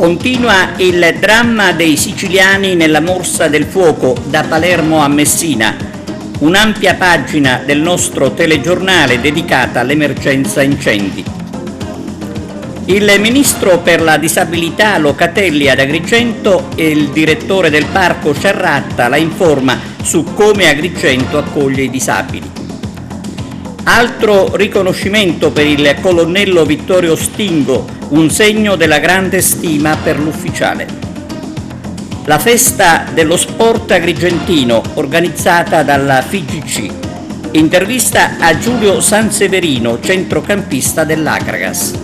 Continua il dramma dei siciliani nella Morsa del Fuoco da Palermo a Messina. Un'ampia pagina del nostro telegiornale dedicata all'emergenza incendi. Il ministro per la disabilità Locatelli ad Agrigento e il direttore del parco Sciarratta la informa su come Agrigento accoglie i disabili. Altro riconoscimento per il colonnello Vittorio Stingo, un segno della grande stima per l'ufficiale. La festa dello sport agrigentino organizzata dalla FIGC. Intervista a Giulio Sanseverino, centrocampista dell'Agragas.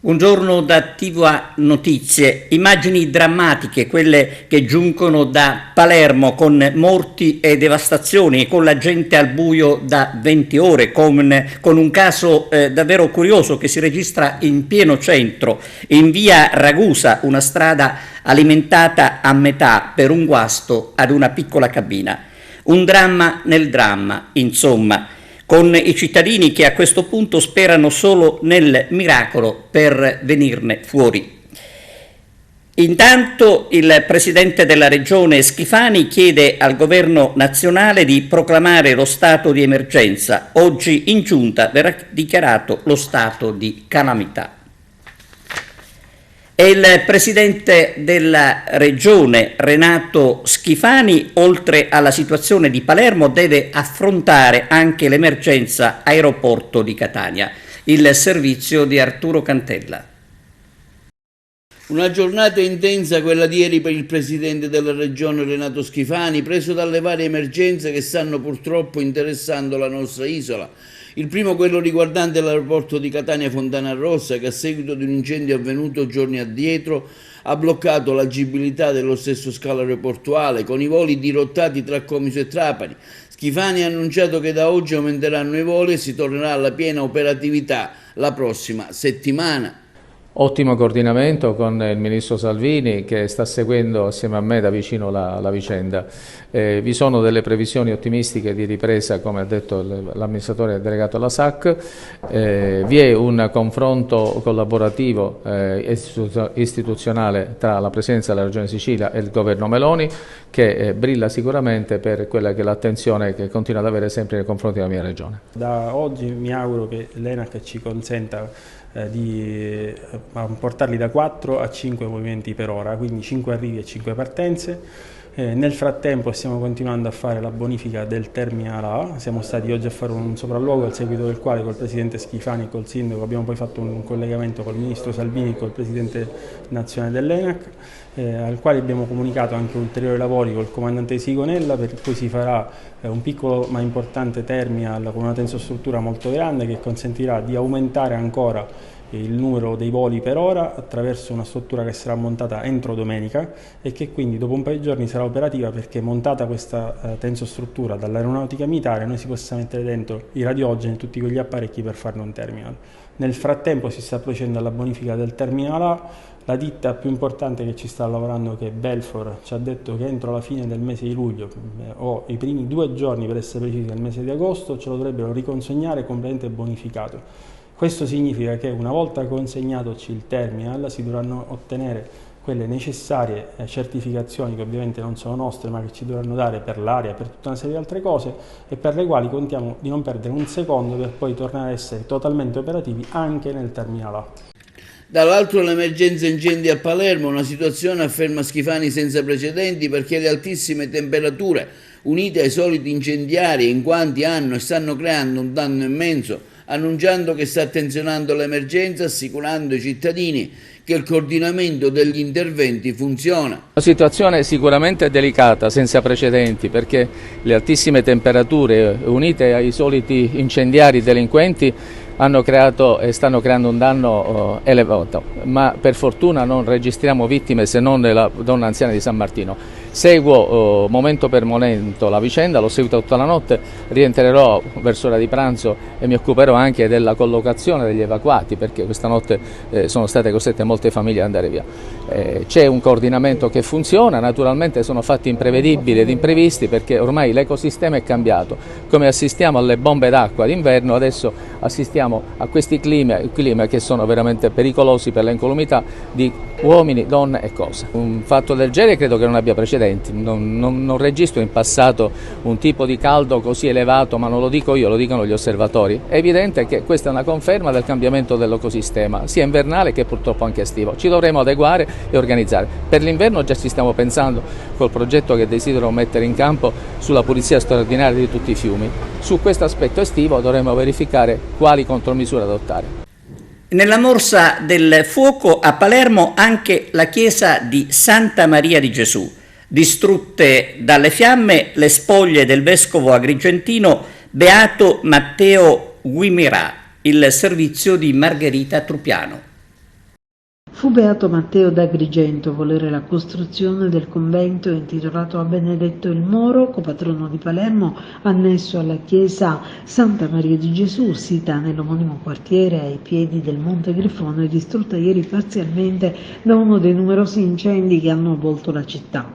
Buongiorno da TVA Notizie. Immagini drammatiche, quelle che giungono da Palermo con morti e devastazioni e con la gente al buio da 20 ore, con un caso davvero curioso che si registra in pieno centro, in via Ragusa, una strada alimentata a metà per un guasto ad una piccola cabina. Un dramma nel dramma, insomma, con i cittadini che a questo punto sperano solo nel miracolo per venirne fuori. Intanto il presidente della regione Schifani chiede al governo nazionale di proclamare lo stato di emergenza. Oggi in giunta verrà dichiarato lo stato di calamità. E il presidente della regione Renato Schifani, oltre alla situazione di Palermo, deve affrontare anche l'emergenza aeroporto di Catania. Il servizio di Arturo Cantella. Una giornata intensa quella di ieri per il presidente della regione Renato Schifani, preso dalle varie emergenze che stanno purtroppo interessando la nostra isola. Il primo, quello riguardante l'aeroporto di Catania Fontana Rossa, che a seguito di un incendio avvenuto giorni addietro ha bloccato l'agibilità dello stesso scalo aeroportuale, con i voli dirottati tra Comiso e Trapani. Schifani ha annunciato che da oggi aumenteranno i voli e si tornerà alla piena operatività la prossima settimana. Ottimo coordinamento con il ministro Salvini che sta seguendo assieme a me da vicino la vicenda. Vi sono delle previsioni ottimistiche di ripresa, come ha detto l'amministratore delegato alla SAC. Vi è un confronto collaborativo istituzionale tra la Presidenza della Regione Sicilia e il governo Meloni, che brilla sicuramente per quella che è l'attenzione che continua ad avere sempre nei confronti della mia regione. Da oggi mi auguro che l'ENAC ci consenta di portarli da 4 a 5 movimenti per ora, quindi 5 arrivi e 5 partenze. Nel frattempo stiamo continuando a fare la bonifica del Terminal A, siamo stati oggi a fare un sopralluogo al seguito del quale col presidente Schifani e col sindaco abbiamo poi fatto un collegamento col ministro Salvini e col presidente nazionale dell'ENAC, al quale abbiamo comunicato anche ulteriori lavori col comandante Sigonella, per cui si farà un piccolo ma importante terminal con una tensostruttura molto grande che consentirà di aumentare ancora il numero dei voli per ora attraverso una struttura che sarà montata entro domenica e che quindi dopo un paio di giorni sarà operativa, perché montata questa tensostruttura dall'aeronautica militare noi si possa mettere dentro i radiogeni e tutti quegli apparecchi per farne un terminal. Nel frattempo si sta procedendo alla bonifica del Terminal A. La ditta più importante che ci sta lavorando, che è Belfor, ci ha detto che entro la fine del mese di luglio o i primi 2 giorni per essere precisi del mese di agosto ce lo dovrebbero riconsegnare completamente bonificato. Questo significa che una volta consegnatoci il terminal si dovranno ottenere quelle necessarie certificazioni, che ovviamente non sono nostre ma che ci dovranno dare per l'area, per tutta una serie di altre cose, e per le quali contiamo di non perdere un secondo per poi tornare a essere totalmente operativi anche nel Terminal A. Dall'altro l'emergenza incendi a Palermo, una situazione, afferma Schifani, senza precedenti, perché le altissime temperature unite ai soliti incendiari in quanti hanno e stanno creando un danno immenso, annunciando che sta attenzionando l'emergenza, assicurando ai cittadini che il coordinamento degli interventi funziona. La situazione è sicuramente delicata, senza precedenti, perché le altissime temperature unite ai soliti incendiari delinquenti hanno creato e stanno creando un danno elevato, ma per fortuna non registriamo vittime se non nella donna anziana di San Martino. seguo momento per momento la vicenda, l'ho seguita tutta la notte, rientrerò verso l'ora di pranzo e mi occuperò anche della collocazione degli evacuati, perché questa notte sono state costrette molte famiglie ad andare via. C'è un coordinamento che funziona, naturalmente sono fatti imprevedibili ed imprevisti perché ormai l'ecosistema è cambiato. Come assistiamo alle bombe d'acqua d'inverno, adesso assistiamo a questi climi che sono veramente pericolosi per l'incolumità di uomini, donne e cose. Un fatto del genere credo che non abbia precedenti, non registro in passato un tipo di caldo così elevato, ma non lo dico io, lo dicono gli osservatori. È evidente che questa è una conferma del cambiamento dell'ecosistema, sia invernale che purtroppo anche estivo. Ci dovremo adeguare e organizzare. Per l'inverno già ci stiamo pensando col progetto che desidero mettere in campo sulla pulizia straordinaria di tutti i fiumi. Su questo aspetto estivo dovremo verificare quali contromisure adottare. Nella morsa del fuoco a Palermo anche la chiesa di Santa Maria di Gesù. Distrutte dalle fiamme le spoglie del vescovo agrigentino Beato Matteo Guimerà, il servizio di Margherita Trupiano. Fu Beato Matteo d'Agrigento a volere la costruzione del convento intitolato a Benedetto il Moro, copatrono di Palermo, annesso alla chiesa Santa Maria di Gesù, sita nell'omonimo quartiere ai piedi del Monte Grifone, distrutta ieri parzialmente da uno dei numerosi incendi che hanno avvolto la città.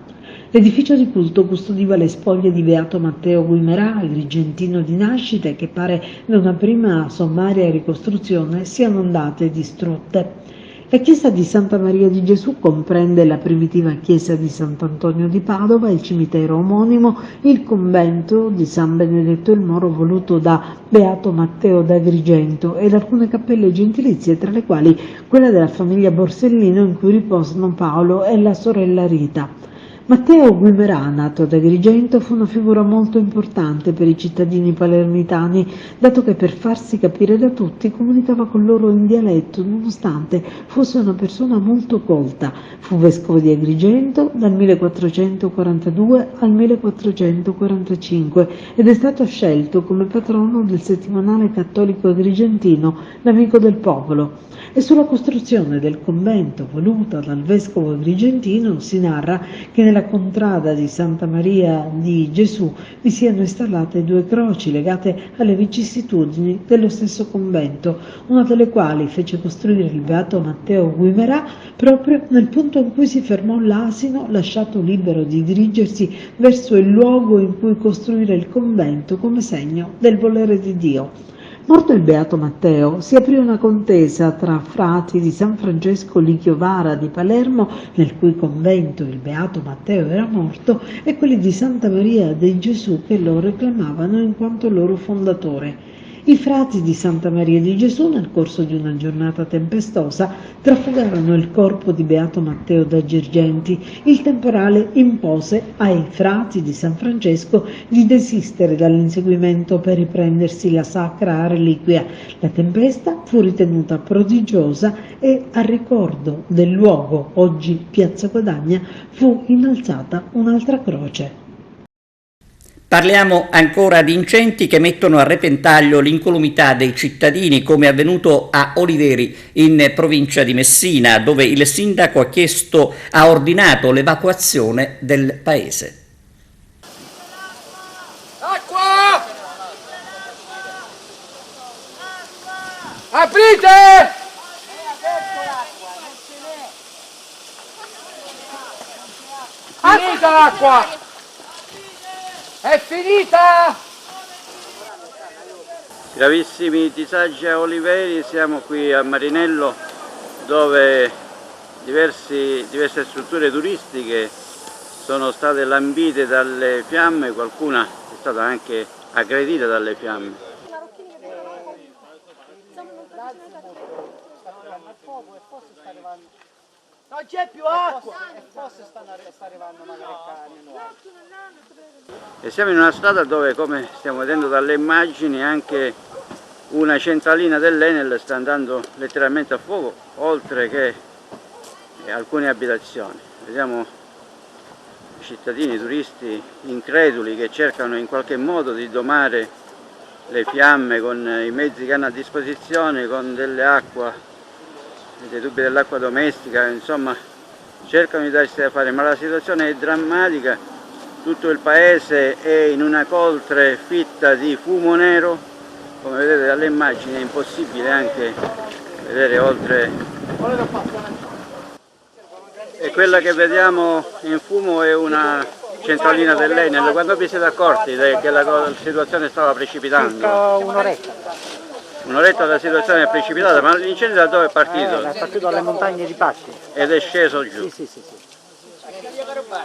L'edificio di culto custodiva le spoglie di Beato Matteo Guimerà, agrigentino di nascita, e che pare da una prima sommaria ricostruzione siano andate distrutte. La chiesa di Santa Maria di Gesù comprende la primitiva chiesa di Sant'Antonio di Padova, il cimitero omonimo, il convento di San Benedetto il Moro voluto da Beato Matteo d'Agrigento ed alcune cappelle gentilizie, tra le quali quella della famiglia Borsellino in cui riposano Paolo e la sorella Rita. Matteo Guimerà, nato ad Agrigento, fu una figura molto importante per i cittadini palermitani, dato che per farsi capire da tutti comunicava con loro in dialetto, nonostante fosse una persona molto colta. Fu vescovo di Agrigento dal 1442 al 1445 ed è stato scelto come patrono del settimanale cattolico agrigentino, l'Amico del Popolo. E sulla costruzione del convento voluta dal vescovo agrigentino si narra che nella contrada di Santa Maria di Gesù vi siano installate due croci legate alle vicissitudini dello stesso convento, una delle quali fece costruire il Beato Matteo Guimerà proprio nel punto in cui si fermò l'asino lasciato libero di dirigersi verso il luogo in cui costruire il convento come segno del volere di Dio. Morto il Beato Matteo, si aprì una contesa tra frati di San Francesco Lichiovara di Palermo, nel cui convento il Beato Matteo era morto, e quelli di Santa Maria di Gesù che lo reclamavano in quanto loro fondatore. I frati di Santa Maria di Gesù, nel corso di una giornata tempestosa, trafugarono il corpo di Beato Matteo da Girgenti. Il temporale impose ai frati di San Francesco di desistere dall'inseguimento per riprendersi la sacra reliquia. La tempesta fu ritenuta prodigiosa e, a ricordo del luogo, oggi Piazza Guadagna, fu innalzata un'altra croce. Parliamo ancora di incendi che mettono a repentaglio l'incolumità dei cittadini, come è avvenuto a Oliveri in provincia di Messina, dove il sindaco ha ordinato l'evacuazione del paese. Acqua! Aprite! Finita l'acqua! È finita! Gravissimi disagi a Oliveri, siamo qui a Marinello dove diverse strutture turistiche sono state lambite dalle fiamme, qualcuna è stata anche aggredita dalle fiamme. Non c'è più acqua! E siamo in una strada dove, come stiamo vedendo dalle immagini, anche una centralina dell'Enel sta andando letteralmente a fuoco, oltre che alcune abitazioni. Vediamo cittadini, turisti increduli che cercano in qualche modo di domare le fiamme con i mezzi che hanno a disposizione, con delle acqua, dei tubi dell'acqua domestica, insomma cercano di darsi da fare, ma la situazione è drammatica, tutto il paese è in una coltre fitta di fumo nero, come vedete dalle immagini è impossibile anche vedere oltre, e quella che vediamo in fumo è una centralina dell'Enel. Quando vi siete accorti che la situazione stava precipitando? Un'oretta la situazione è precipitata, ma l'incendio da dove è partito? È partito dalle montagne di Patti. Ed è sceso giù? Sì.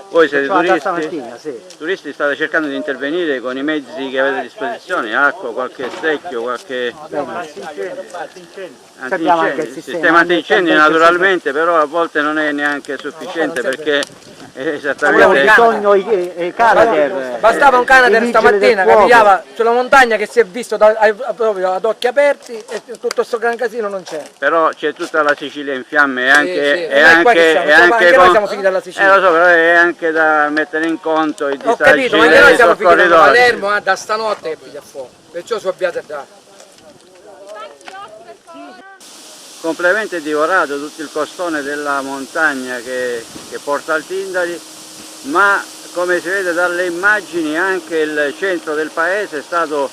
Voi siete turisti? Stamattina, sì. Turisti, state cercando di intervenire con i mezzi che avete a disposizione, acqua, qualche secchio, qualche Antincendio. il sistema antincendio naturalmente, però a volte non è neanche sufficiente perché Abbiamo bisogno i Canadair. Bastava un Canadair stamattina che pigliava sulla montagna, che si è visto proprio ad occhi aperti, e tutto questo gran casino non c'è. Però c'è tutta la Sicilia in fiamme e anche noi siamo figli della Sicilia. Lo so, però è anche da mettere in conto i disagi. Ho capito, ma anche noi siamo figli da Palermo, da stanotte che piglia fuoco, perciò sono abbiate da. Completamente divorato tutto il costone della montagna che porta al Tindari, ma come si vede dalle immagini anche il centro del paese è stato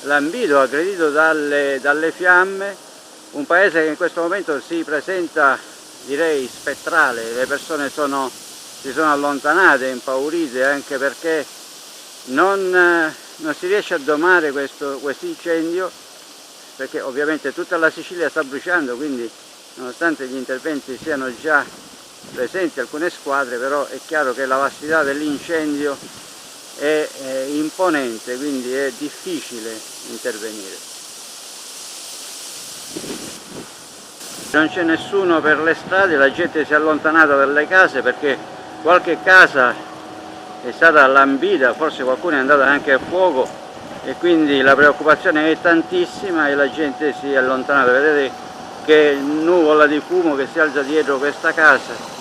lambito, aggredito dalle fiamme, un paese che in questo momento si presenta, direi, spettrale. Le persone si sono allontanate, impaurite, anche perché non si riesce a domare questo incendio, perché ovviamente tutta la Sicilia sta bruciando, quindi nonostante gli interventi siano già presenti alcune squadre, però è chiaro che la vastità dell'incendio è imponente, quindi è difficile intervenire. Non c'è nessuno per le strade, la gente si è allontanata dalle case perché qualche casa è stata lambita, forse qualcuno è andato anche a fuoco, e quindi la preoccupazione è tantissima e la gente si è allontanata. Vedete che nuvola di fumo che si alza dietro questa casa.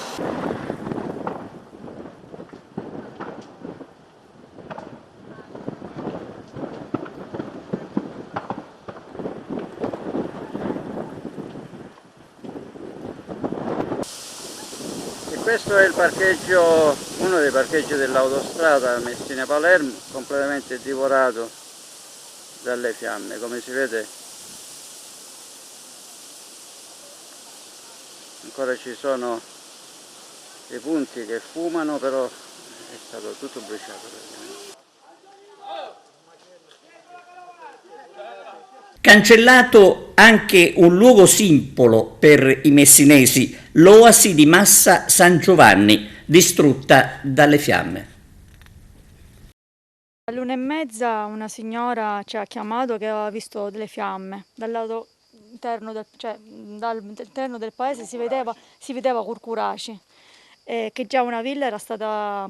E questo è il parcheggio, uno dei parcheggi dell'autostrada Messina-Palermo, completamente divorato dalle fiamme. Come si vede ancora ci sono dei punti che fumano, però è stato tutto bruciato praticamente. Cancellato anche un luogo simbolo per i messinesi, l'oasi di Massa San Giovanni, distrutta dalle fiamme. All'1:30 una signora ci ha chiamato che aveva visto delle fiamme dal lato interno dall'interno del paese, si vedeva Curcuraci, che già una villa era stata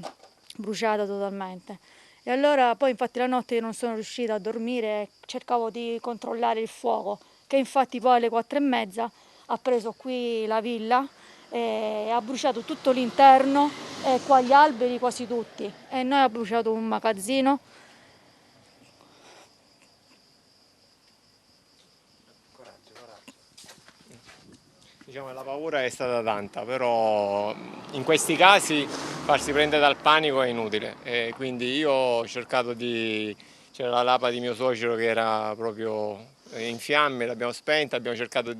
bruciata totalmente. E allora poi infatti la notte io non sono riuscita a dormire e cercavo di controllare il fuoco, che infatti poi alle 4:30 ha preso qui la villa e ha bruciato tutto l'interno e qua gli alberi quasi tutti, e noi ha bruciato un magazzino. Diciamo, la paura è stata tanta, però in questi casi farsi prendere dal panico è inutile, e quindi io ho cercato c'era la lapa di mio suocero che era proprio in fiamme, l'abbiamo spenta, abbiamo cercato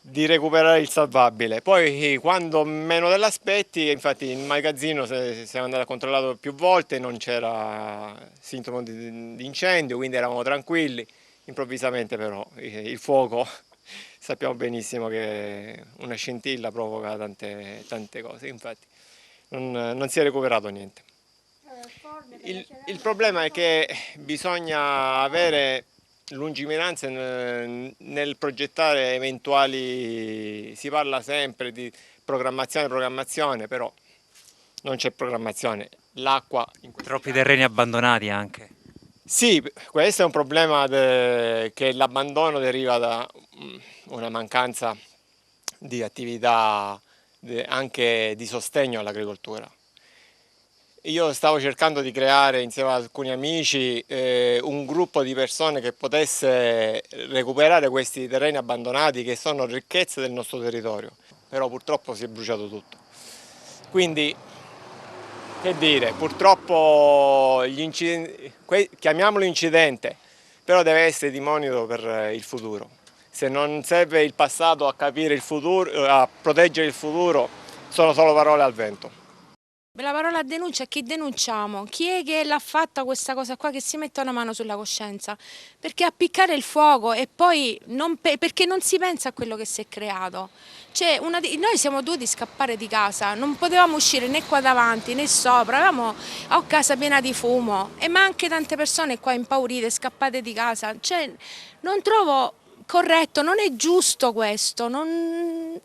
di recuperare il salvabile. Poi quando meno te l'aspetti, infatti il magazzino siamo andati a controllare più volte, non c'era sintomo di incendio, quindi eravamo tranquilli. Improvvisamente però il fuoco, sappiamo benissimo che una scintilla provoca tante cose, infatti non si è recuperato niente. Il problema è che bisogna avere lungimiranza nel progettare eventuali, si parla sempre di programmazione, però non c'è programmazione. L'acqua... Troppi terreni abbandonati anche. Sì, questo è un problema che l'abbandono deriva da una mancanza di attività anche di sostegno all'agricoltura. Io stavo cercando di creare insieme ad alcuni amici un gruppo di persone che potesse recuperare questi terreni abbandonati che sono ricchezze del nostro territorio. però purtroppo si è bruciato tutto. Quindi, che dire, purtroppo gli incidenti, chiamiamolo incidente, però deve essere di monito per il futuro. Se non serve il passato a capire il futuro, a proteggere il futuro, sono solo parole al vento. La parola denuncia, chi denunciamo? Chi è che l'ha fatta questa cosa qua, che si mette una mano sulla coscienza? Perché appiccare il fuoco e poi perché non si pensa a quello che si è creato. Cioè, noi siamo dovuti scappare di casa, non potevamo uscire né qua davanti né sopra, avevamo casa piena di fumo, ma anche tante persone qua impaurite, scappate di casa. Cioè, non trovo corretto, non è giusto questo, non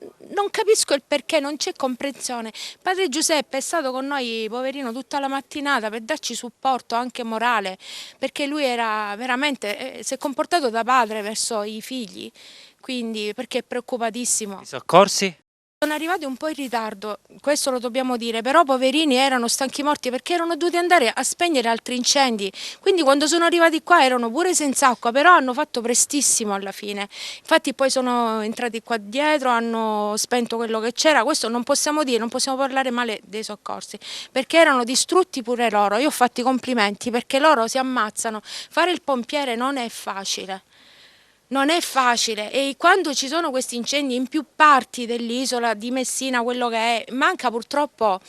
capisco il perché, non c'è comprensione. Padre Giuseppe è stato con noi, poverino, tutta la mattinata per darci supporto anche morale, perché lui era veramente, si è comportato da padre verso i figli, quindi perché è preoccupatissimo. I soccorsi? Sono arrivati un po' in ritardo, questo lo dobbiamo dire, però poverini erano stanchi morti perché erano dovuti andare a spegnere altri incendi, quindi quando sono arrivati qua erano pure senza acqua, però hanno fatto prestissimo alla fine. Infatti poi sono entrati qua dietro, hanno spento quello che c'era, questo non possiamo dire, non possiamo parlare male dei soccorsi, perché erano distrutti pure loro. Io ho fatto i complimenti perché loro si ammazzano, fare il pompiere non è facile. Non è facile, e quando ci sono questi incendi in più parti dell'isola di Messina, quello che è, manca purtroppo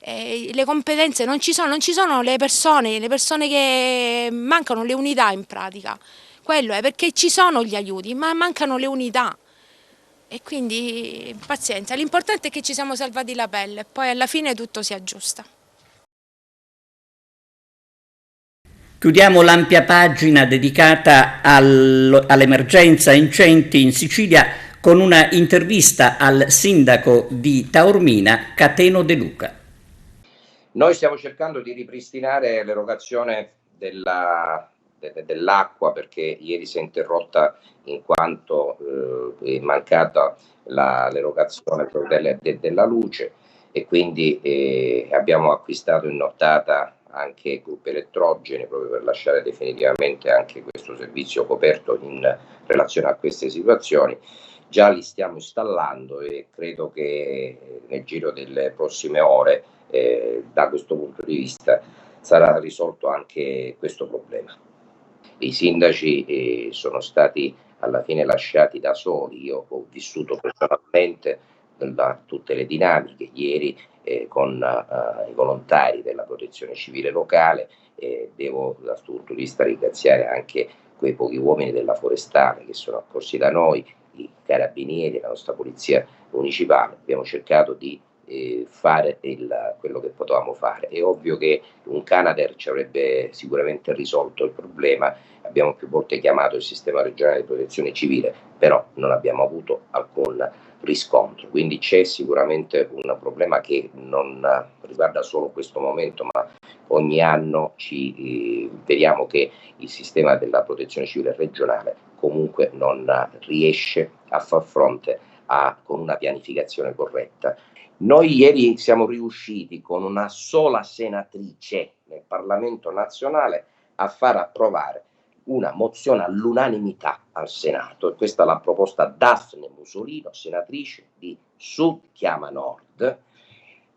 le competenze, non ci sono le persone che mancano le unità in pratica, quello è, perché ci sono gli aiuti ma mancano le unità e quindi pazienza, l'importante è che ci siamo salvati la pelle, poi alla fine tutto si aggiusta. Chiudiamo l'ampia pagina dedicata all'emergenza incendi in Sicilia con una intervista al sindaco di Taormina, Cateno De Luca. Noi stiamo cercando di ripristinare l'erogazione dell'acqua perché ieri si è interrotta in quanto è mancata l'erogazione della luce e quindi abbiamo acquistato in nottata anche gruppi elettrogeni proprio per lasciare definitivamente anche questo servizio coperto in relazione a queste situazioni. Già li stiamo installando e credo che nel giro delle prossime ore da questo punto di vista sarà risolto anche questo problema. I sindaci sono stati alla fine lasciati da soli, io ho vissuto personalmente tutte le dinamiche ieri con i volontari della protezione civile locale, devo dal punto di vista ringraziare anche quei pochi uomini della forestale che sono accorsi da noi, i carabinieri, la nostra polizia municipale. Abbiamo cercato di fare quello che potevamo fare. È ovvio che un Canadair ci avrebbe sicuramente risolto il problema, abbiamo più volte chiamato il sistema regionale di protezione civile, però non abbiamo avuto alcun riscontro, quindi c'è sicuramente un problema che non riguarda solo questo momento, ma ogni anno vediamo che il sistema della protezione civile regionale comunque non riesce a far fronte con una pianificazione corretta. Noi ieri siamo riusciti con una sola senatrice nel Parlamento nazionale a far approvare una mozione all'unanimità al Senato, e questa l'ha proposta Daphne Musolino, senatrice di Sud Chiama Nord,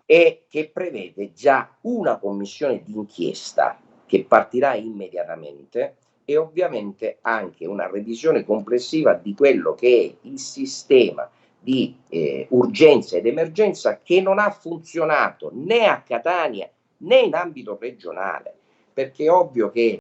e che prevede già una commissione d'inchiesta che partirà immediatamente e ovviamente anche una revisione complessiva di quello che è il sistema di urgenza ed emergenza che non ha funzionato né a Catania né in ambito regionale, perché è ovvio che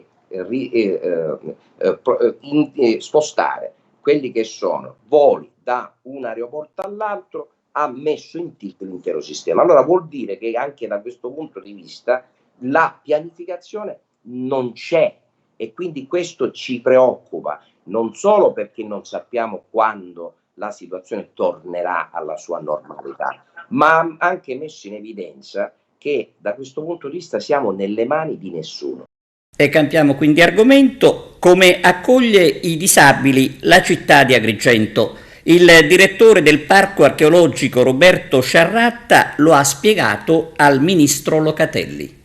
spostare quelli che sono voli da un aeroporto all'altro ha messo in tilt l'intero sistema. Allora vuol dire che anche da questo punto di vista la pianificazione non c'è e quindi questo ci preoccupa, non solo perché non sappiamo quando la situazione tornerà alla sua normalità, ma ha anche messo in evidenza che da questo punto di vista siamo nelle mani di nessuno. E cambiamo quindi argomento. Come accoglie i disabili la città di Agrigento? Il direttore del Parco Archeologico Roberto Sciarratta lo ha spiegato al ministro Locatelli.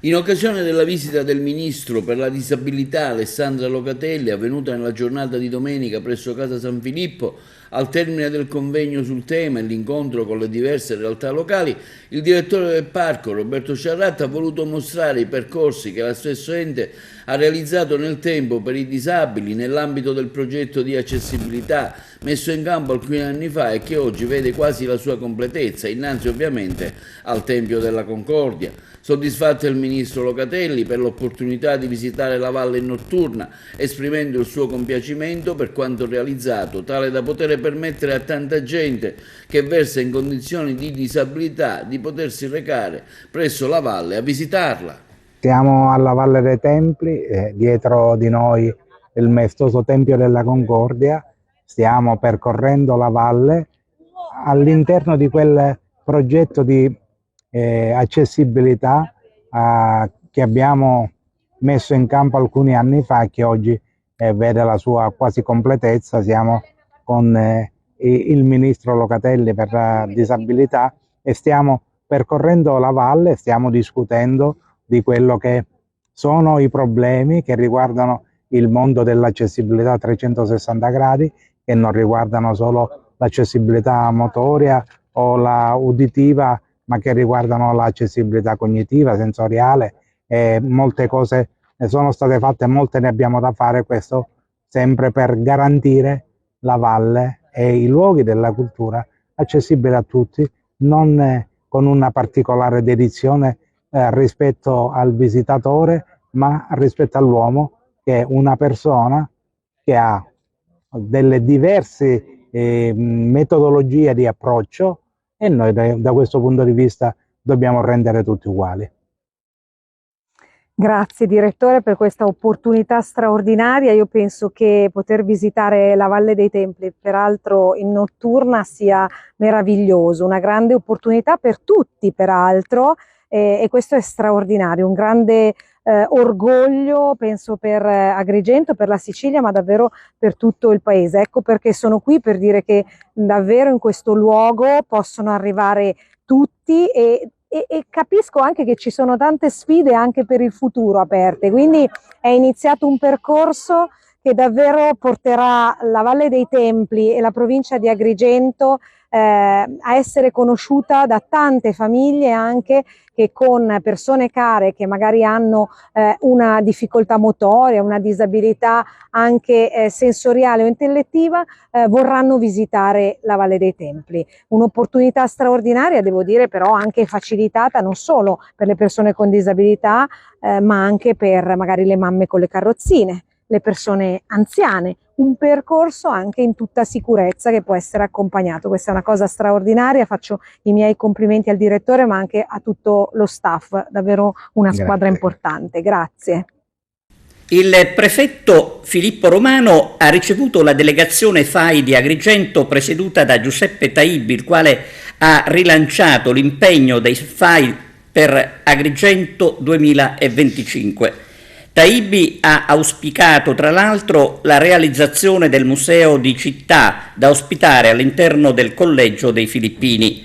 In occasione della visita del ministro per la disabilità Alessandra Locatelli, avvenuta nella giornata di domenica presso Casa San Filippo, Al termine del convegno sul tema e l'incontro con le diverse realtà locali, il direttore del parco, Roberto Ciarratta, ha voluto mostrare i percorsi che lo stesso ente ha realizzato nel tempo per i disabili nell'ambito del progetto di accessibilità messo in campo alcuni anni fa e che oggi vede quasi la sua completezza, innanzi ovviamente al Tempio della Concordia. Soddisfatto il ministro Locatelli per l'opportunità di visitare la valle notturna, esprimendo il suo compiacimento per quanto realizzato, tale da poter permettere a tanta gente che versa in condizioni di disabilità di potersi recare presso la valle a visitarla. Siamo alla Valle dei Templi, dietro di noi il maestoso Tempio della Concordia. Stiamo percorrendo la valle all'interno di quel progetto di accessibilità che abbiamo messo in campo alcuni anni fa e che oggi vede la sua quasi completezza. Siamo con il ministro Locatelli per la disabilità e stiamo percorrendo la valle, stiamo discutendo di quello che sono i problemi che riguardano il mondo dell'accessibilità a 360 gradi, che non riguardano solo l'accessibilità motoria o la uditiva, ma che riguardano l'accessibilità cognitiva, sensoriale. Molte cose ne sono state fatte, molte ne abbiamo da fare, questo sempre per garantire la valle e i luoghi della cultura accessibili a tutti, non con una particolare dedizione rispetto al visitatore, ma rispetto all'uomo, che è una persona che ha delle diverse metodologie di approccio e noi da questo punto di vista dobbiamo rendere tutti uguali. Grazie direttore per questa opportunità straordinaria. Io penso che poter visitare la Valle dei Templi, peraltro in notturna, sia meraviglioso, una grande opportunità per tutti peraltro, e questo è straordinario, un grande orgoglio penso per Agrigento, per la Sicilia, ma davvero per tutto il paese. Ecco perché sono qui, per dire che davvero in questo luogo possono arrivare tutti e capisco anche che ci sono tante sfide anche per il futuro aperte, quindi è iniziato un percorso che davvero porterà la Valle dei Templi e la provincia di Agrigento a essere conosciuta da tante famiglie, anche che con persone care che magari hanno una difficoltà motoria, una disabilità anche sensoriale o intellettiva, vorranno visitare la Valle dei Templi. Un'opportunità straordinaria, devo dire, però anche facilitata non solo per le persone con disabilità, ma anche per magari le mamme con le carrozzine, le persone anziane, un percorso anche in tutta sicurezza che può essere accompagnato. Questa è una cosa straordinaria, faccio i miei complimenti al direttore ma anche a tutto lo staff, davvero una squadra importante. Grazie. Il prefetto Filippo Romano ha ricevuto la delegazione FAI di Agrigento presieduta da Giuseppe Taibbi, il quale ha rilanciato l'impegno dei FAI per Agrigento 2025. Taibbi ha auspicato tra l'altro la realizzazione del museo di città da ospitare all'interno del Collegio dei Filippini.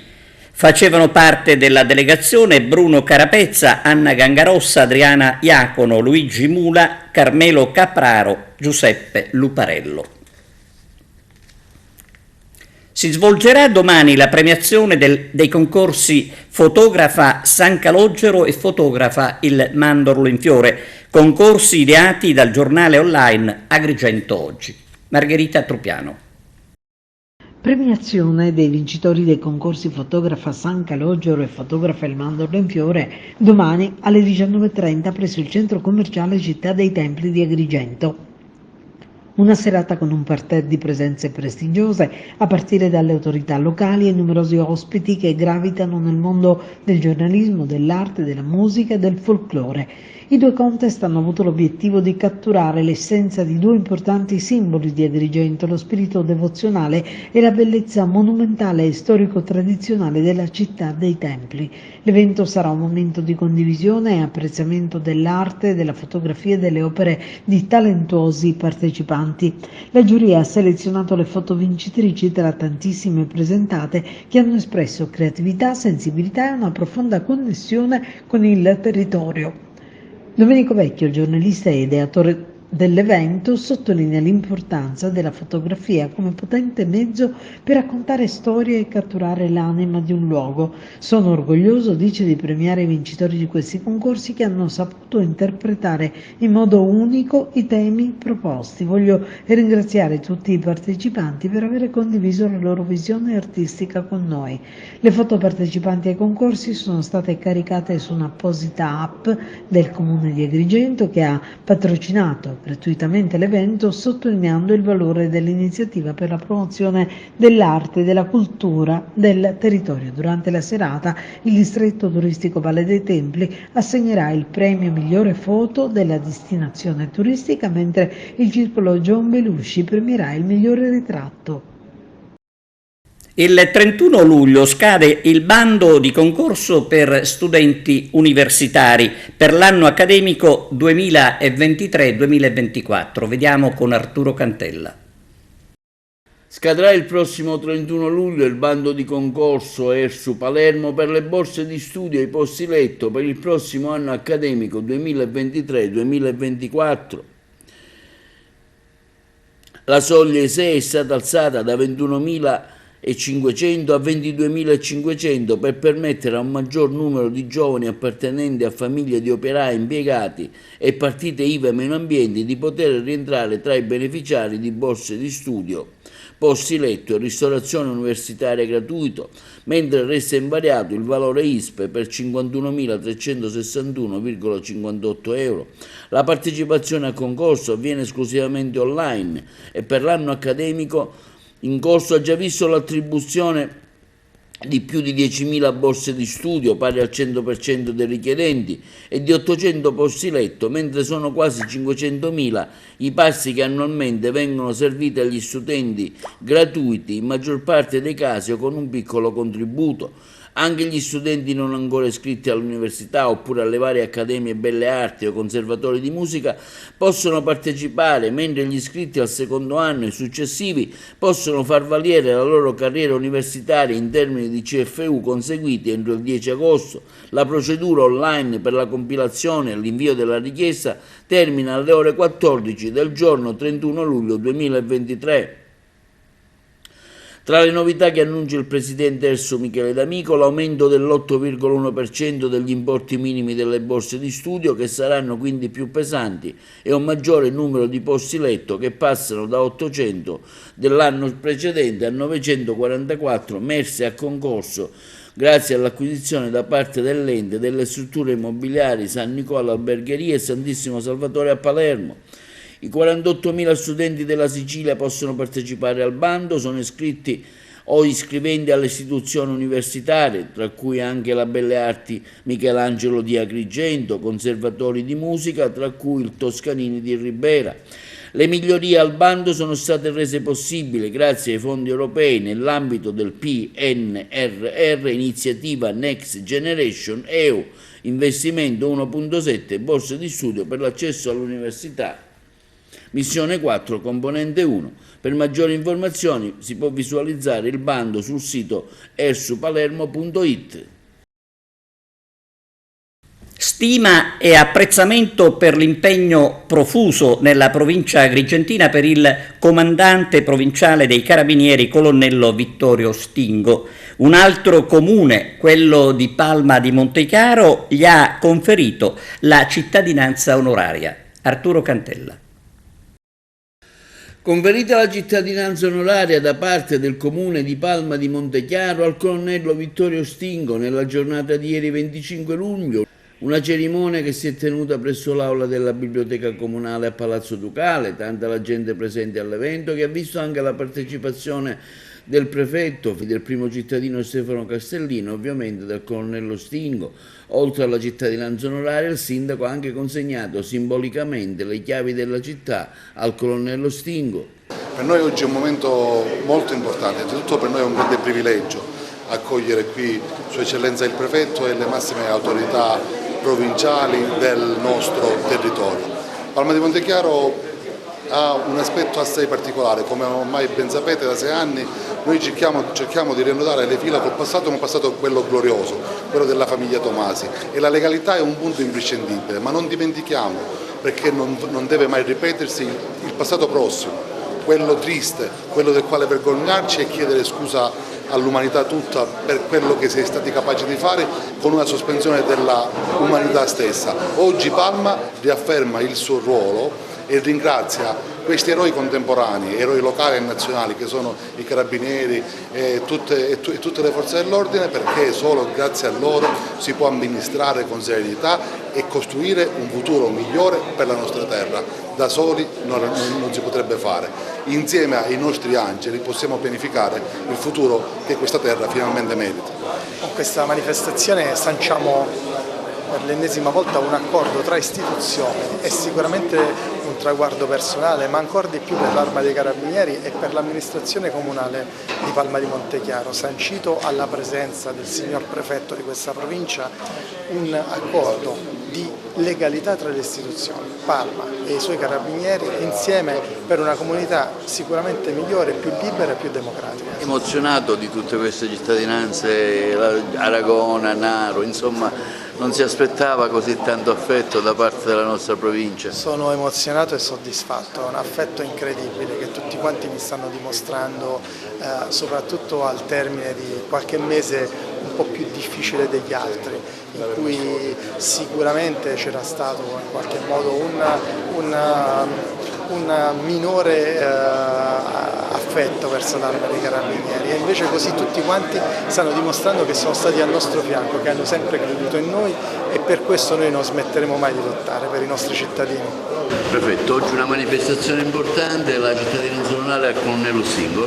Facevano parte della delegazione Bruno Carapezza, Anna Gangarossa, Adriana Iacono, Luigi Mula, Carmelo Capraro, Giuseppe Luparello. Si svolgerà domani la premiazione dei concorsi Fotografa San Calogero e Fotografa il Mandorlo in Fiore, concorsi ideati dal giornale online Agrigento Oggi. Margherita Trupiano. Premiazione dei vincitori dei concorsi Fotografa San Calogero e Fotografa il Mandorlo in Fiore domani alle 19:30 presso il centro commerciale Città dei Templi di Agrigento. Una serata con un parterre di presenze prestigiose a partire dalle autorità locali e numerosi ospiti che gravitano nel mondo del giornalismo, dell'arte, della musica e del folklore. I due contest hanno avuto l'obiettivo di catturare l'essenza di due importanti simboli di Agrigento, lo spirito devozionale e la bellezza monumentale e storico-tradizionale della Città dei Templi. L'evento sarà un momento di condivisione e apprezzamento dell'arte, della fotografia e delle opere di talentuosi partecipanti. La giuria ha selezionato le foto vincitrici tra tantissime presentate che hanno espresso creatività, sensibilità e una profonda connessione con il territorio. Domenico Vecchio, giornalista e ideatore dell'evento sottolinea l'importanza della fotografia come potente mezzo per raccontare storie e catturare l'anima di un luogo. Sono orgoglioso, dice, di premiare i vincitori di questi concorsi che hanno saputo interpretare in modo unico i temi proposti. Voglio ringraziare tutti i partecipanti per aver condiviso la loro visione artistica con noi. Le foto partecipanti ai concorsi sono state caricate su un'apposita app del Comune di Agrigento che ha patrocinato gratuitamente l'evento, sottolineando il valore dell'iniziativa per la promozione dell'arte e della cultura del territorio. Durante la serata il distretto turistico Valle dei Templi assegnerà il premio migliore foto della destinazione turistica, mentre il circolo John Belushi premierà il migliore ritratto. Il 31 luglio scade il bando di concorso per studenti universitari per l'anno accademico 2023-2024. Vediamo con Arturo Cantella. Scadrà il prossimo 31 luglio il bando di concorso ERSU Palermo per le borse di studio e i posti letto per il prossimo anno accademico 2023-2024. La soglia ISEE è stata alzata da 21.500 a 22.500 per permettere a un maggior numero di giovani appartenenti a famiglie di operai, impiegati e partite IVA meno ambienti di poter rientrare tra i beneficiari di borse di studio, posti letto e ristorazione universitaria gratuito, mentre resta invariato il valore ISPE per 51.361,58 euro. La partecipazione al concorso avviene esclusivamente online e per l'anno accademico in corso ha già visto l'attribuzione di più di 10.000 borse di studio, pari al 100% dei richiedenti, e di 800 posti letto, mentre sono quasi 500.000 i pasti che annualmente vengono serviti agli studenti gratuiti, in maggior parte dei casi o con un piccolo contributo. Anche gli studenti non ancora iscritti all'università oppure alle varie accademie belle arti o conservatori di musica possono partecipare, mentre gli iscritti al secondo anno e successivi possono far valere la loro carriera universitaria in termini di CFU conseguiti entro il 10 agosto. La procedura online per la compilazione e l'invio della richiesta termina alle ore 14 del giorno 31 luglio 2023. Tra le novità che annuncia il presidente ERSU Michele D'Amico, l'aumento dell'8,1% degli importi minimi delle borse di studio, che saranno quindi più pesanti, e un maggiore numero di posti letto che passano da 800 dell'anno precedente a 944 messe a concorso grazie all'acquisizione da parte dell'ente delle strutture immobiliari San Nicola Albergherie e Santissimo Salvatore a Palermo. I 48.000 studenti della Sicilia possono partecipare al bando, sono iscritti o iscriventi alle istituzioni universitarie, tra cui anche la Belle Arti Michelangelo di Agrigento, conservatori di musica, tra cui il Toscanini di Ribera. Le migliorie al bando sono state rese possibili grazie ai fondi europei nell'ambito del PNRR, iniziativa Next Generation EU, investimento 1.7, borse di studio per l'accesso all'università. Missione 4, componente 1. Per maggiori informazioni si può visualizzare il bando sul sito ersupalermo.it. Stima e apprezzamento per l'impegno profuso nella provincia agrigentina per il comandante provinciale dei Carabinieri, colonnello Vittorio Stingo. Un altro comune, quello di Palma di Montechiaro, gli ha conferito la cittadinanza onoraria. Arturo Cantella. Conferita la cittadinanza onoraria da parte del comune di Palma di Montechiaro al colonnello Vittorio Stingo nella giornata di ieri 25 luglio, una cerimonia che si è tenuta presso l'aula della biblioteca comunale a Palazzo Ducale, tanta la gente presente all'evento, che ha visto anche la partecipazione del prefetto, del primo cittadino Stefano Castellino, ovviamente del colonnello Stingo. Oltre alla cittadinanza onoraria, il sindaco ha anche consegnato simbolicamente le chiavi della città al colonnello Stingo. Per noi oggi è un momento molto importante, innanzitutto per noi è un grande privilegio accogliere qui Sua Eccellenza il Prefetto e le massime autorità provinciali del nostro territorio. Palma di Montechiaro ha un aspetto assai particolare, come ormai ben sapete da 6 anni noi cerchiamo di riannodare le fila col passato, un passato quello glorioso, quello della famiglia Tomasi, e la legalità è un punto imprescindibile, ma non dimentichiamo perché non deve mai ripetersi il passato prossimo, quello triste, quello del quale vergognarci e chiedere scusa all'umanità tutta per quello che si è stati capaci di fare, con una sospensione della umanità stessa. Oggi Palma riafferma il suo ruolo e ringrazia questi eroi contemporanei, eroi locali e nazionali che sono i carabinieri e tutte le forze dell'ordine, perché solo grazie a loro si può amministrare con serenità e costruire un futuro migliore per la nostra terra. Da soli non si potrebbe fare. Insieme ai nostri angeli possiamo pianificare il futuro che questa terra finalmente merita. Con questa manifestazione sanciamo per l'ennesima volta un accordo tra istituzioni, è sicuramente un traguardo personale, ma ancora di più per l'Arma dei Carabinieri e per l'amministrazione comunale di Palma di Montechiaro, sancito alla presenza del signor prefetto di questa provincia un accordo di legalità tra le istituzioni, Palma e i suoi carabinieri insieme per una comunità sicuramente migliore, più libera e più democratica. Emozionato di tutte queste cittadinanze, Aragona, Naro, insomma non si aspettava così tanto affetto da parte della nostra provincia. Sono emozionato e soddisfatto, è un affetto incredibile che tutti quanti mi stanno dimostrando, soprattutto al termine di qualche mese un po' più difficile degli altri, in cui sicuramente c'era stato in qualche modo un minore affetto verso l'Arma dei Carabinieri, e invece così tutti quanti stanno dimostrando che sono stati al nostro fianco, che hanno sempre creduto in noi, e per questo noi non smetteremo mai di lottare per i nostri cittadini. Prefetto, oggi una manifestazione importante, la cittadinanza comunale al Colonnello Lussingo.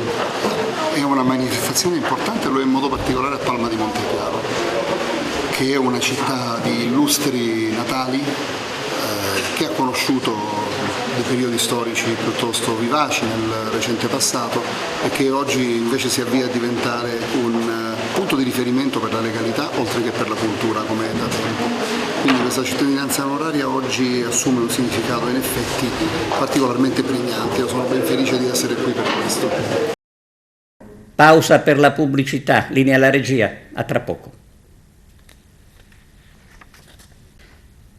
È una manifestazione importante, lo è in modo particolare a Palma di Montechiaro, che è una città di illustri natali, che ha conosciuto dei periodi storici piuttosto vivaci nel recente passato e che oggi invece si avvia a diventare un punto di riferimento per la legalità oltre che per la cultura, come è da tempo. Quindi questa cittadinanza onoraria oggi assume un significato in effetti particolarmente pregnante. Io sono ben felice di essere qui per questo. Pausa per la pubblicità, linea alla regia, a tra poco.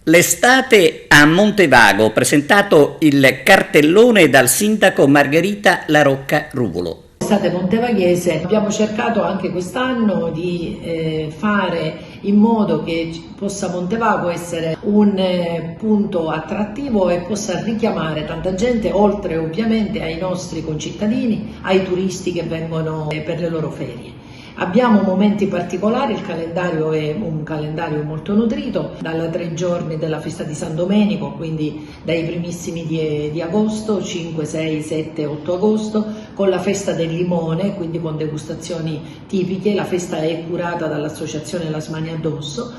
L'estate a Montevago, presentato il cartellone dal sindaco Margherita La Rocca Ruvolo. L'estate montevaghese abbiamo cercato anche quest'anno di fare in modo che possa Montevago essere un punto attrattivo e possa richiamare tanta gente, oltre ovviamente ai nostri concittadini, ai turisti che vengono per le loro ferie. Abbiamo momenti particolari, il calendario è un calendario molto nutrito, dalla 3 giorni della festa di San Domenico, quindi dai primissimi di agosto, 5, 6, 7, 8 agosto, con la festa del limone, quindi con degustazioni tipiche. La festa è curata dall'associazione La Smania Addosso,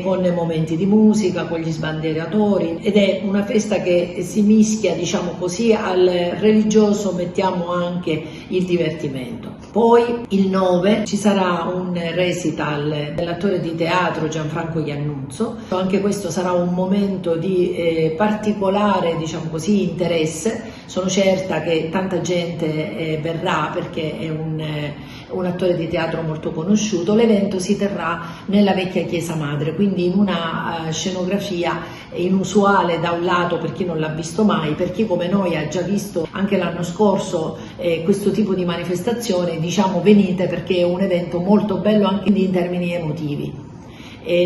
con momenti di musica, con gli sbandieratori, ed è una festa che si mischia, diciamo così, al religioso, mettiamo anche il divertimento. Poi il 9 ci sarà un recital dell'attore di teatro Gianfranco Iannuzzo, anche questo sarà un momento di particolare, diciamo così, interesse. Sono certa che tanta gente verrà perché è un attore di teatro molto conosciuto. L'evento si terrà nella vecchia chiesa madre, quindi in una scenografia inusuale da un lato per chi non l'ha visto mai, per chi come noi ha già visto anche l'anno scorso questo tipo di manifestazione, diciamo venite perché è un evento molto bello anche in termini emotivi.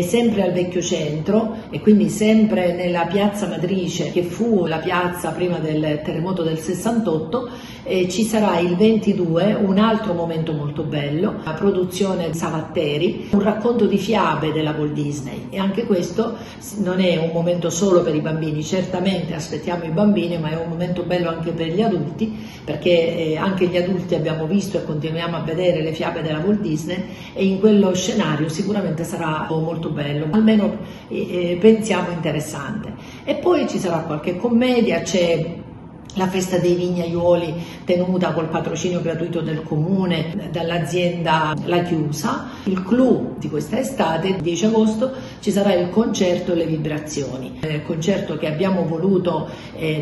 Sempre al vecchio centro e quindi sempre nella piazza matrice che fu la piazza prima del terremoto del 68, ci sarà il 22 un altro momento molto bello, la produzione Savatteri, un racconto di fiabe della Walt Disney, e anche questo non è un momento solo per i bambini, certamente aspettiamo i bambini, ma è un momento bello anche per gli adulti, perché anche gli adulti abbiamo visto e continuiamo a vedere le fiabe della Walt Disney, e in quello scenario sicuramente sarà molto bello, almeno pensiamo interessante. E poi ci sarà qualche commedia, c'è la festa dei vignaiuoli tenuta col patrocinio gratuito del comune dall'azienda La Chiusa. Il clou di questa estate, il 10 agosto, ci sarà il concerto Le Vibrazioni, concerto che abbiamo voluto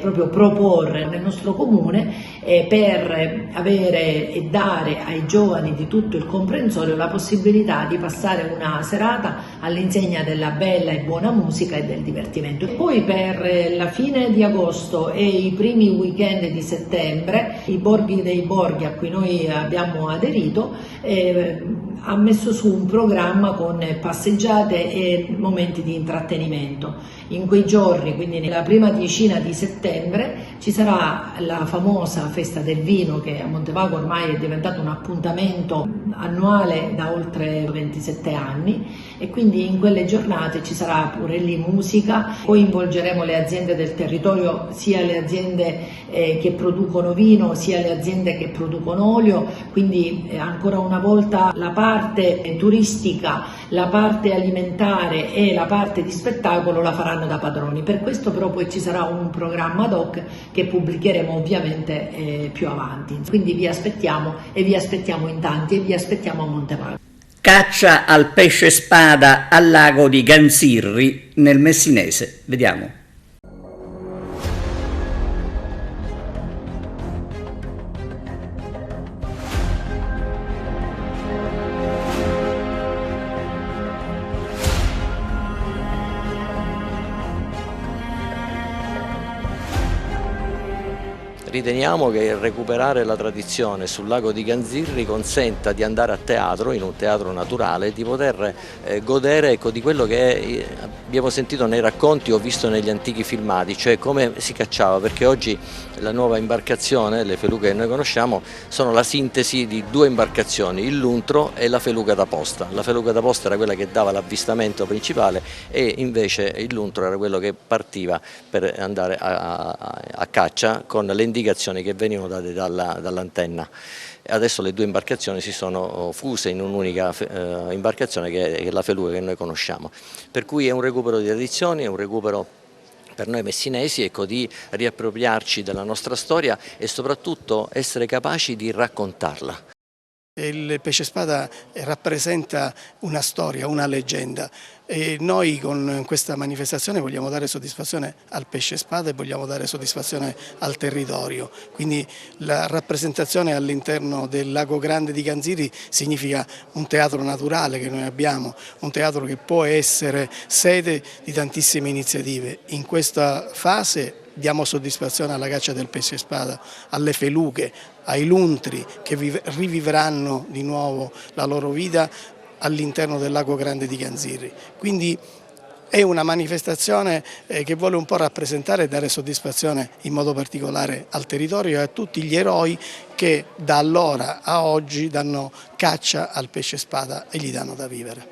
proprio proporre nel nostro comune per avere e dare ai giovani di tutto il comprensorio la possibilità di passare una serata all'insegna della bella e buona musica e del divertimento. E poi per la fine di agosto e i primi weekend di settembre, i Borghi dei Borghi, a cui noi abbiamo aderito, ha messo su un programma con passeggiate e momenti di intrattenimento. In quei giorni, quindi nella prima decina di settembre, ci sarà la famosa festa del vino, che a Montevago ormai è diventato un appuntamento annuale da oltre 27 anni, e quindi in quelle giornate ci sarà pure lì musica. Coinvolgeremo le aziende del territorio, sia le aziende che producono vino, sia le aziende che producono olio, quindi ancora una volta la parte turistica, la parte alimentare e la parte di spettacolo la faranno da padroni. Per questo però poi ci sarà un programma ad hoc che pubblicheremo ovviamente più avanti. Quindi vi aspettiamo, e vi aspettiamo in tanti, e vi aspettiamo a Montevago. Caccia al pesce spada al lago di Ganzirri nel Messinese. Vediamo. Riteniamo che recuperare la tradizione sul lago di Ganzirri consenta di andare a teatro, in un teatro naturale, di poter godere di quello che abbiamo sentito nei racconti o visto negli antichi filmati, cioè come si cacciava, perché oggi la nuova imbarcazione, le feluche che noi conosciamo, sono la sintesi di due imbarcazioni, il luntro e la feluca da posta. La feluca da posta era quella che dava l'avvistamento principale e invece il luntro era quello che partiva per andare a caccia con le indicazioni che venivano date dall'antenna. Adesso le due imbarcazioni si sono fuse in un'unica imbarcazione che è la feluca che noi conosciamo. Per cui è un recupero di tradizioni, è un recupero per noi messinesi, ecco, di riappropriarci della nostra storia e soprattutto essere capaci di raccontarla. Il pesce spada rappresenta una storia, una leggenda, e noi con questa manifestazione vogliamo dare soddisfazione al pesce spada e vogliamo dare soddisfazione al territorio. Quindi la rappresentazione all'interno del Lago Grande di Ganzirri significa un teatro naturale che noi abbiamo, un teatro che può essere sede di tantissime iniziative. In questa fase diamo soddisfazione alla caccia del pesce spada, alle feluche, ai luntri che rivivranno di nuovo la loro vita all'interno del Lago Grande di Ganzirri. Quindi è una manifestazione che vuole un po' rappresentare e dare soddisfazione in modo particolare al territorio e a tutti gli eroi che da allora a oggi danno caccia al pesce spada e gli danno da vivere.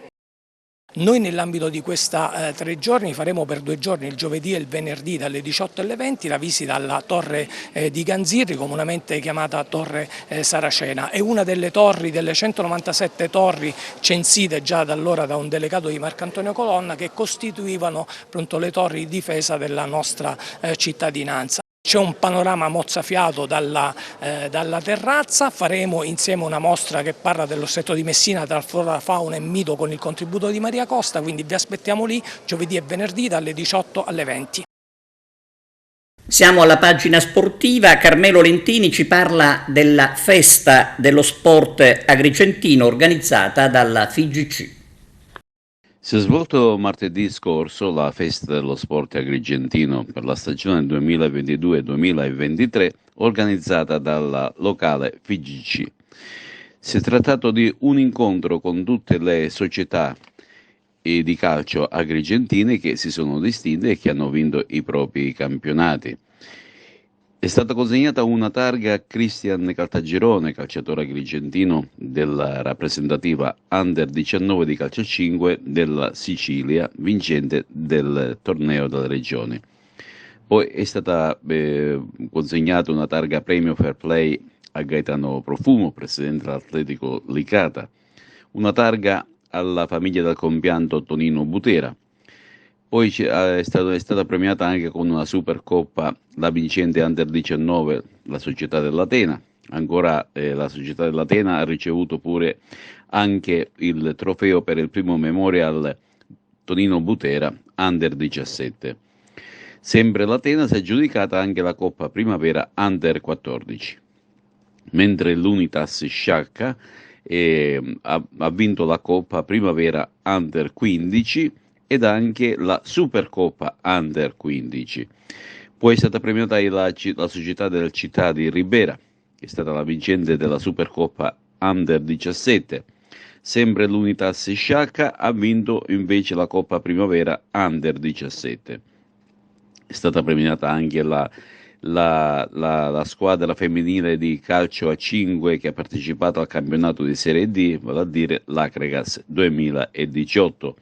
Noi nell'ambito di questa 3 giorni faremo per 2 giorni, il giovedì e il venerdì dalle 18 alle 20, la visita alla torre di Ganzirri, comunemente chiamata Torre Saracena. È una delle torri, delle 197 torri censite già da allora da un delegato di Marcantonio Colonna, che costituivano appunto le torri di difesa della nostra cittadinanza. C'è un panorama mozzafiato dalla terrazza, faremo insieme una mostra che parla dello stretto di Messina tra flora, fauna e mito con il contributo di Maria Costa, quindi vi aspettiamo lì giovedì e venerdì dalle 18 alle 20. Siamo alla pagina sportiva. Carmelo Lentini ci parla della festa dello sport agrigentino organizzata dalla FIGC. Si è svolto martedì scorso la festa dello sport agrigentino per la stagione 2022-2023 organizzata dalla locale FIGC. Si è trattato di un incontro con tutte le società di calcio agrigentine che si sono distinte e che hanno vinto i propri campionati. È stata consegnata una targa a Cristian Caltagirone, calciatore agrigentino della rappresentativa Under 19 di calcio 5 della Sicilia, vincente del torneo delle regioni. Poi è stata consegnata una targa Premio Fair Play a Gaetano Profumo, presidente dell'Atletico Licata, una targa alla famiglia del compianto Tonino Butera. Poi è stata premiata anche con una Supercoppa la vincente Under 19, la Società dell'Atena. Ancora la Società dell'Atena ha ricevuto pure anche il trofeo per il primo Memorial Tonino Butera Under 17. Sempre l'Atena si è aggiudicata anche la Coppa Primavera Under 14, mentre l'Unitas Sciacca ha vinto la Coppa Primavera Under 15 ed anche la Supercoppa Under 15. Poi è stata premiata la società della città di Ribera, che è stata la vincente della Supercoppa Under 17. Sempre l'Unitas Sciacca ha vinto invece la Coppa Primavera Under 17. È stata premiata anche la squadra femminile di calcio a 5 che ha partecipato al campionato di Serie D, vale a dire l'Acregas 2018.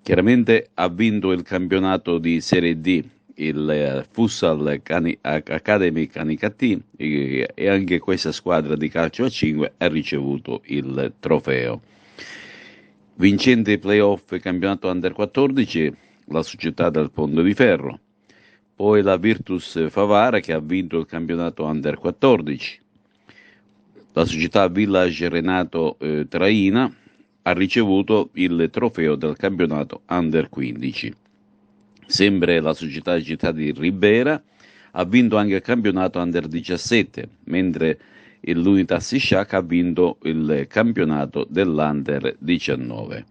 Chiaramente ha vinto il campionato di Serie D il Futsal Academy Canicattì e anche questa squadra di calcio a 5 ha ricevuto il trofeo. Vincente playoff campionato Under 14 la società del Ponte di Ferro, poi la Virtus Favara che ha vinto il campionato Under 14, la società Village Renato Traina ha ricevuto il trofeo del campionato Under 15. Sempre la società città di Ribera ha vinto anche il campionato Under 17, mentre l'Unitas Sciacca ha vinto il campionato dell'Under 19.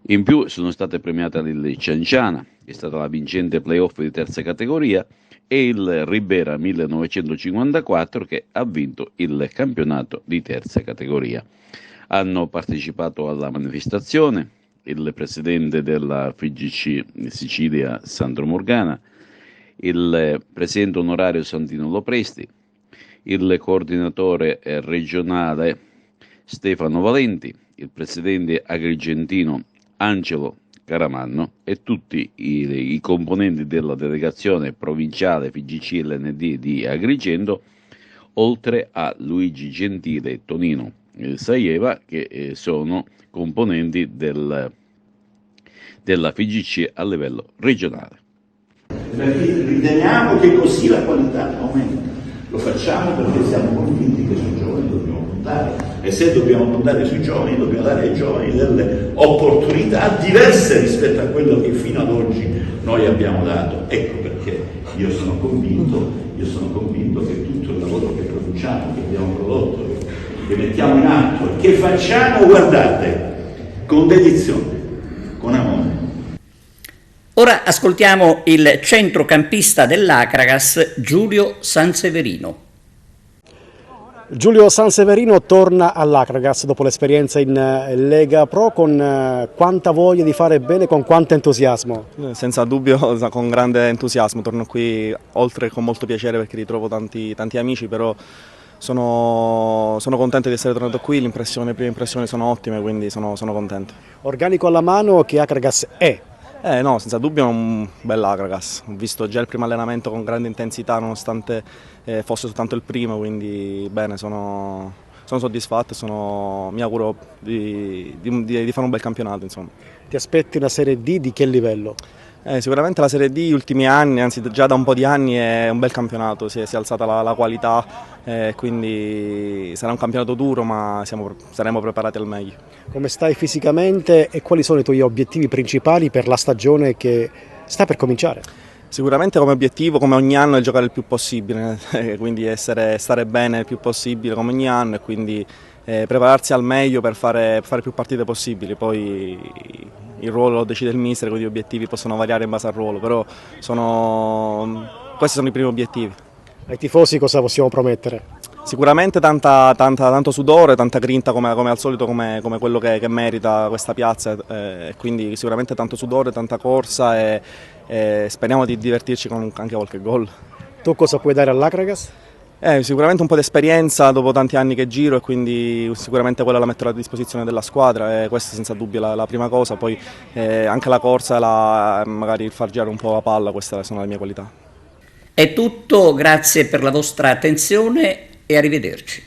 In più sono state premiate il Cianciana, che è stata la vincente playoff di terza categoria, e il Ribera 1954 che ha vinto il campionato di terza categoria. Hanno partecipato alla manifestazione il presidente della FIGC Sicilia Sandro Morgana, il presidente onorario Santino Lopresti, il coordinatore regionale Stefano Valenti, il presidente agrigentino Angelo Caramanno e tutti i componenti della delegazione provinciale FIGC LND di Agrigento, oltre a Luigi Gentile e Tonino Saieva, che sono componenti della FIGC a livello regionale. Perché riteniamo che così la qualità aumenta. Lo facciamo perché siamo convinti che sui giovani dobbiamo puntare, e se dobbiamo puntare sui giovani dobbiamo dare ai giovani delle opportunità diverse rispetto a quello che fino ad oggi noi abbiamo dato. Ecco perché io sono convinto che tutto il lavoro che produciamo, che abbiamo prodotto, che mettiamo in atto e che facciamo, guardate, con dedizione, con amore. Ora ascoltiamo il centrocampista dell'Acragas, Giulio Sanseverino. Giulio Sanseverino torna all'Acragas dopo l'esperienza in Lega Pro con quanta voglia di fare bene, con quanto entusiasmo? Senza dubbio, con grande entusiasmo, torno qui oltre con molto piacere perché ritrovo tanti amici, però sono contento di essere tornato qui, le prime impressioni sono ottime, quindi sono contento. Organico alla mano, che Acragas è? No, senza dubbio è un bel Acragas. Ho visto già il primo allenamento con grande intensità nonostante fosse soltanto il primo, quindi bene, sono soddisfatto e mi auguro di fare un bel campionato. Insomma. Ti aspetti una Serie D di che livello? Sicuramente la Serie D gli ultimi anni, anzi già da un po' di anni, è un bel campionato, si è alzata la qualità, quindi sarà un campionato duro, ma saremo preparati al meglio. Come stai fisicamente e quali sono i tuoi obiettivi principali per la stagione che sta per cominciare? Sicuramente come obiettivo, come ogni anno, è giocare il più possibile, quindi stare bene il più possibile come ogni anno e quindi prepararsi al meglio per fare più partite possibili. Poi il ruolo lo decide il mister, quindi gli obiettivi possono variare in base al ruolo, però questi sono i primi obiettivi. Ai tifosi cosa possiamo promettere? Sicuramente tanto sudore, tanta grinta come al solito, come quello che merita questa piazza, quindi sicuramente tanto sudore, tanta corsa e speriamo di divertirci con anche qualche gol. Tu cosa puoi dare all'Acragas? Sicuramente un po' di esperienza dopo tanti anni che giro e quindi sicuramente quella la metterò a disposizione della squadra, questa senza dubbio la prima cosa, poi anche la corsa e magari il far girare un po' la palla, queste sono le mie qualità. È tutto, grazie per la vostra attenzione e arrivederci.